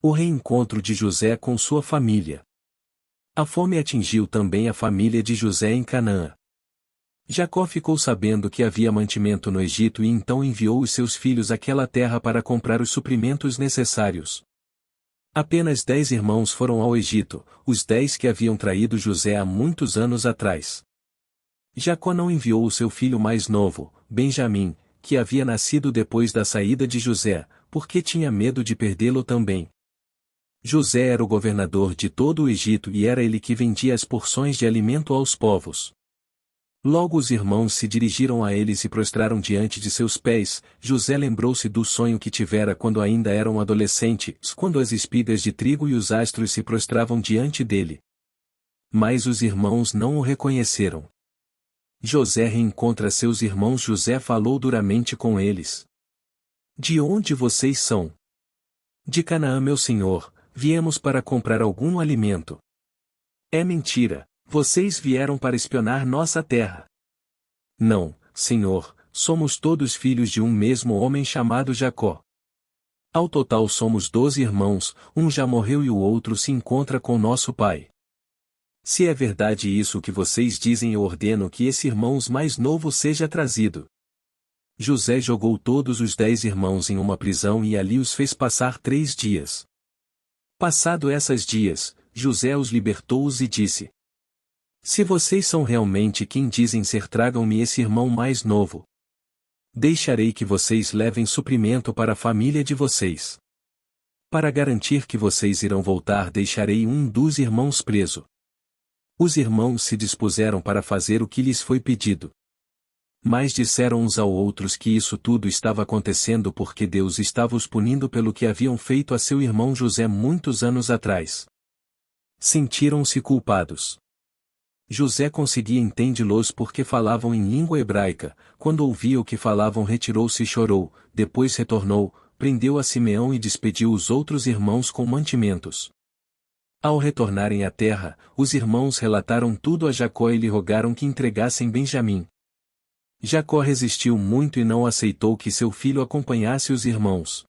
O reencontro de José com sua família. A fome atingiu também a família de José em Canaã. Jacó ficou sabendo que havia mantimento no Egito e então enviou os seus filhos àquela terra para comprar os suprimentos necessários. Apenas 10 irmãos foram ao Egito, os 10 que haviam traído José há muitos anos atrás. Jacó não enviou o seu filho mais novo, Benjamim, que havia nascido depois da saída de José, porque tinha medo de perdê-lo também. José era o governador de todo o Egito e era ele que vendia as porções de alimento aos povos. Logo os irmãos se dirigiram a ele e se prostraram diante de seus pés. José lembrou-se do sonho que tivera quando ainda era um adolescente, quando as espigas de trigo e os astros se prostravam diante dele. Mas os irmãos não o reconheceram. José reencontra seus irmãos. José falou duramente com eles. De onde vocês são? De Canaã, meu senhor, viemos para comprar algum alimento. É mentira. Vocês vieram para espionar nossa terra. Não, senhor, somos todos filhos de um mesmo homem chamado Jacó. Ao total somos 12 irmãos, um já morreu e o outro se encontra com nosso pai. Se é verdade isso que vocês dizem, eu ordeno que esse irmão mais novo seja trazido. José jogou todos os 10 irmãos em uma prisão e ali os fez passar 3 dias. Passado esses dias, José os libertou-os e disse: Se vocês são realmente quem dizem ser, tragam-me esse irmão mais novo. Deixarei que vocês levem suprimento para a família de vocês. Para garantir que vocês irão voltar, deixarei um dos irmãos preso. Os irmãos se dispuseram para fazer o que lhes foi pedido. Mas disseram uns aos outros que isso tudo estava acontecendo porque Deus estava os punindo pelo que haviam feito a seu irmão José muitos anos atrás. Sentiram-se culpados. José conseguia entendê-los porque falavam em língua hebraica. Quando ouvia o que falavam, retirou-se e chorou, depois retornou, prendeu a Simeão e despediu os outros irmãos com mantimentos. Ao retornarem à terra, os irmãos relataram tudo a Jacó e lhe rogaram que entregassem Benjamim. Jacó resistiu muito e não aceitou que seu filho acompanhasse os irmãos.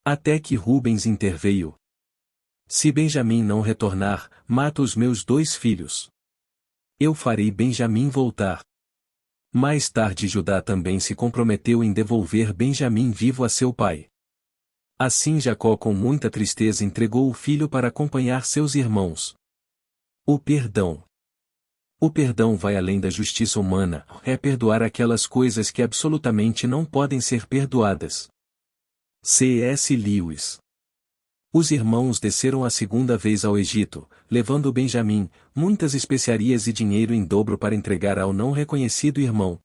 Até que Rubens interveio. Se Benjamim não retornar, mata os meus 2 filhos. Eu farei Benjamim voltar. Mais tarde Judá também se comprometeu em devolver Benjamim vivo a seu pai. Assim Jacó com muita tristeza entregou o filho para acompanhar seus irmãos. O perdão. O perdão vai além da justiça humana, é perdoar aquelas coisas que absolutamente não podem ser perdoadas. C.S. Lewis. Os irmãos desceram a segunda vez ao Egito, levando Benjamim, muitas especiarias e dinheiro em dobro para entregar ao não reconhecido irmão.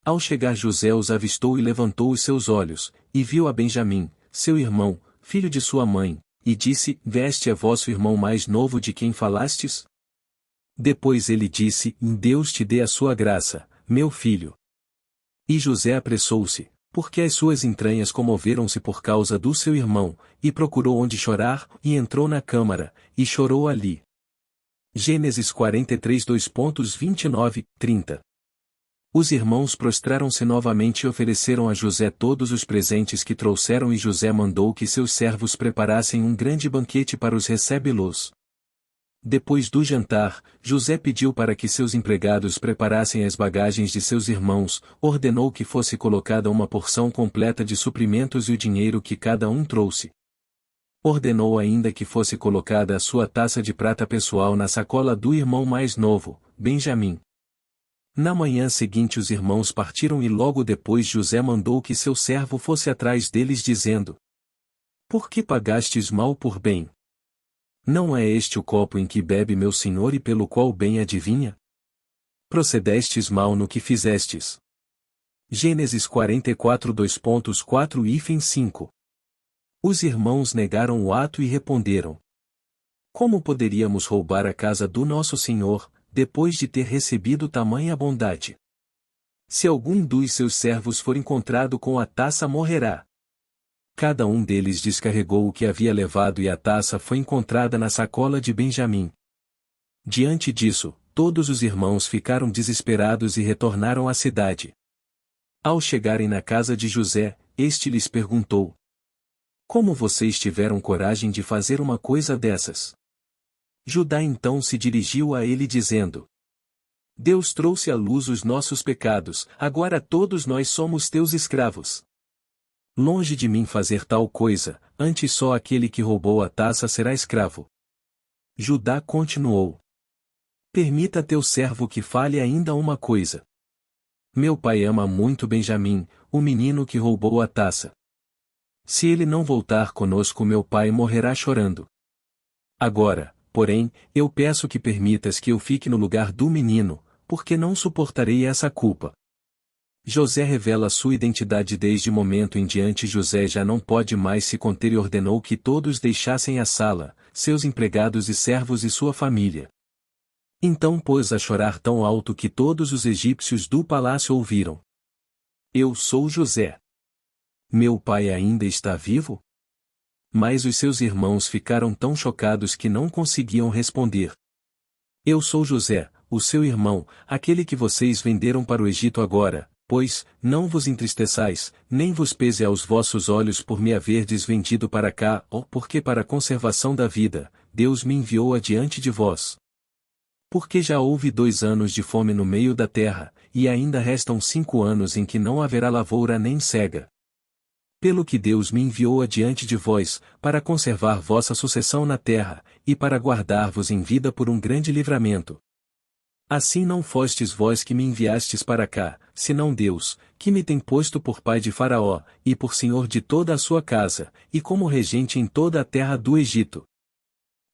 Ao chegar José os avistou e levantou os seus olhos, e viu a Benjamim, seu irmão, filho de sua mãe, e disse: Veste é vosso irmão mais novo de quem falastes? Depois ele disse: Deus te dê a sua graça, meu filho. E José apressou-se, porque as suas entranhas comoveram-se por causa do seu irmão, e procurou onde chorar, e entrou na câmara, e chorou ali. Gênesis 43 2.29, 30. Os irmãos prostraram-se novamente e ofereceram a José todos os presentes que trouxeram, e José mandou que seus servos preparassem um grande banquete para os recebê-los. Depois do jantar, José pediu para que seus empregados preparassem as bagagens de seus irmãos, ordenou que fosse colocada uma porção completa de suprimentos e o dinheiro que cada um trouxe. Ordenou ainda que fosse colocada a sua taça de prata pessoal na sacola do irmão mais novo, Benjamim. Na manhã seguinte os irmãos partiram e logo depois José mandou que seu servo fosse atrás deles dizendo: Por que pagastes mal por bem? Não é este o copo em que bebe meu senhor e pelo qual bem adivinha? Procedestes mal no que fizestes. Gênesis 44 2.4 e 5. Os irmãos negaram o ato e responderam: Como poderíamos roubar a casa do nosso senhor, depois de ter recebido tamanha bondade? Se algum dos seus servos for encontrado com a taça, morrerá. Cada um deles descarregou o que havia levado e a taça foi encontrada na sacola de Benjamim. Diante disso, todos os irmãos ficaram desesperados e retornaram à cidade. Ao chegarem na casa de José, este lhes perguntou: Como vocês tiveram coragem de fazer uma coisa dessas? Judá então se dirigiu a ele dizendo: Deus trouxe à luz os nossos pecados, agora todos nós somos teus escravos. Longe de mim fazer tal coisa, antes só aquele que roubou a taça será escravo. Judá continuou: Permita teu servo que fale ainda uma coisa. Meu pai ama muito Benjamim, o menino que roubou a taça. Se ele não voltar conosco, meu pai morrerá chorando. Agora, porém, eu peço que permitas que eu fique no lugar do menino, porque não suportarei essa culpa. José revela sua identidade desde o momento em diante. José já não pode mais se conter e ordenou que todos deixassem a sala, seus empregados e servos e sua família. Então pôs a chorar tão alto que todos os egípcios do palácio ouviram. Eu sou José. Meu pai ainda está vivo? Mas os seus irmãos ficaram tão chocados que não conseguiam responder. Eu sou José, o seu irmão, aquele que vocês venderam para o Egito agora, pois, não vos entristeçais, nem vos pese aos vossos olhos por me haverdes vendido para cá, ou porque para a conservação da vida, Deus me enviou adiante de vós. Porque já houve 2 anos de fome no meio da terra, e ainda restam 5 anos em que não haverá lavoura nem cega. Pelo que Deus me enviou adiante de vós, para conservar vossa sucessão na terra, e para guardar-vos em vida por um grande livramento. Assim não fostes vós que me enviastes para cá, senão Deus, que me tem posto por pai de Faraó, e por senhor de toda a sua casa, e como regente em toda a terra do Egito.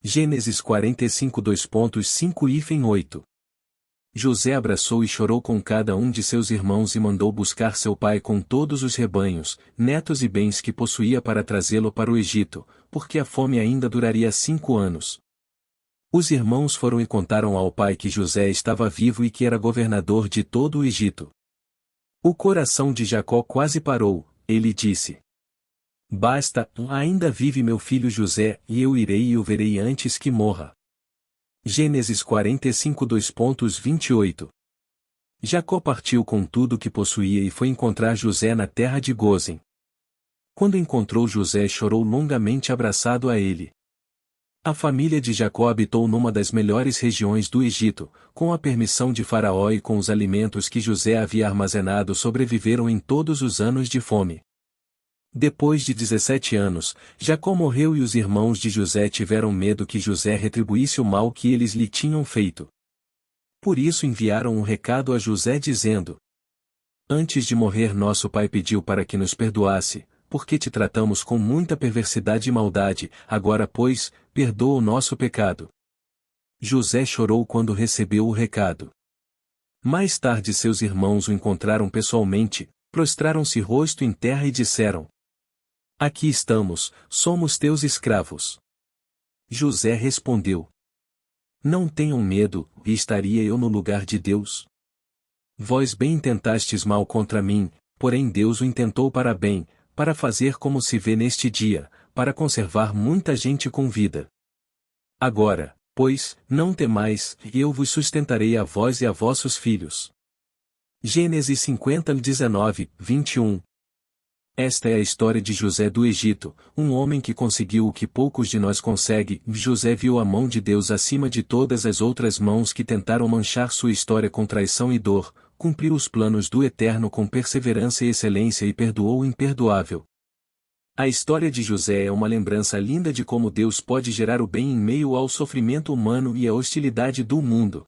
Gênesis 45 2.5-8. José abraçou e chorou com cada um de seus irmãos e mandou buscar seu pai com todos os rebanhos, netos e bens que possuía para trazê-lo para o Egito, porque a fome ainda duraria 5 anos. Os irmãos foram e contaram ao pai que José estava vivo e que era governador de todo o Egito. O coração de Jacó quase parou, ele disse: Basta, ainda vive meu filho José, e eu irei e o verei antes que morra. Gênesis 45 2.28. Jacó partiu com tudo o que possuía e foi encontrar José na terra de Gósen. Quando encontrou José, chorou longamente abraçado a ele. A família de Jacó habitou numa das melhores regiões do Egito, com a permissão de Faraó, e com os alimentos que José havia armazenado sobreviveram em todos os anos de fome. Depois de 17 anos, Jacó morreu e os irmãos de José tiveram medo que José retribuísse o mal que eles lhe tinham feito. Por isso enviaram um recado a José dizendo: Antes de morrer nosso pai pediu para que nos perdoasse, porque te tratamos com muita perversidade e maldade, agora pois, perdoa o nosso pecado. José chorou quando recebeu o recado. Mais tarde seus irmãos o encontraram pessoalmente, prostraram-se rosto em terra e disseram: Aqui estamos, somos teus escravos. José respondeu: Não tenham medo, e estaria eu no lugar de Deus? Vós bem intentastes mal contra mim, porém Deus o intentou para bem, para fazer como se vê neste dia, para conservar muita gente com vida. Agora, pois, não temais, e eu vos sustentarei a vós e a vossos filhos. Gênesis 50:19-21. Esta é a história de José do Egito, um homem que conseguiu o que poucos de nós conseguem. José viu a mão de Deus acima de todas as outras mãos que tentaram manchar sua história com traição e dor, cumpriu os planos do Eterno com perseverança e excelência e perdoou o imperdoável. A história de José é uma lembrança linda de como Deus pode gerar o bem em meio ao sofrimento humano e à hostilidade do mundo.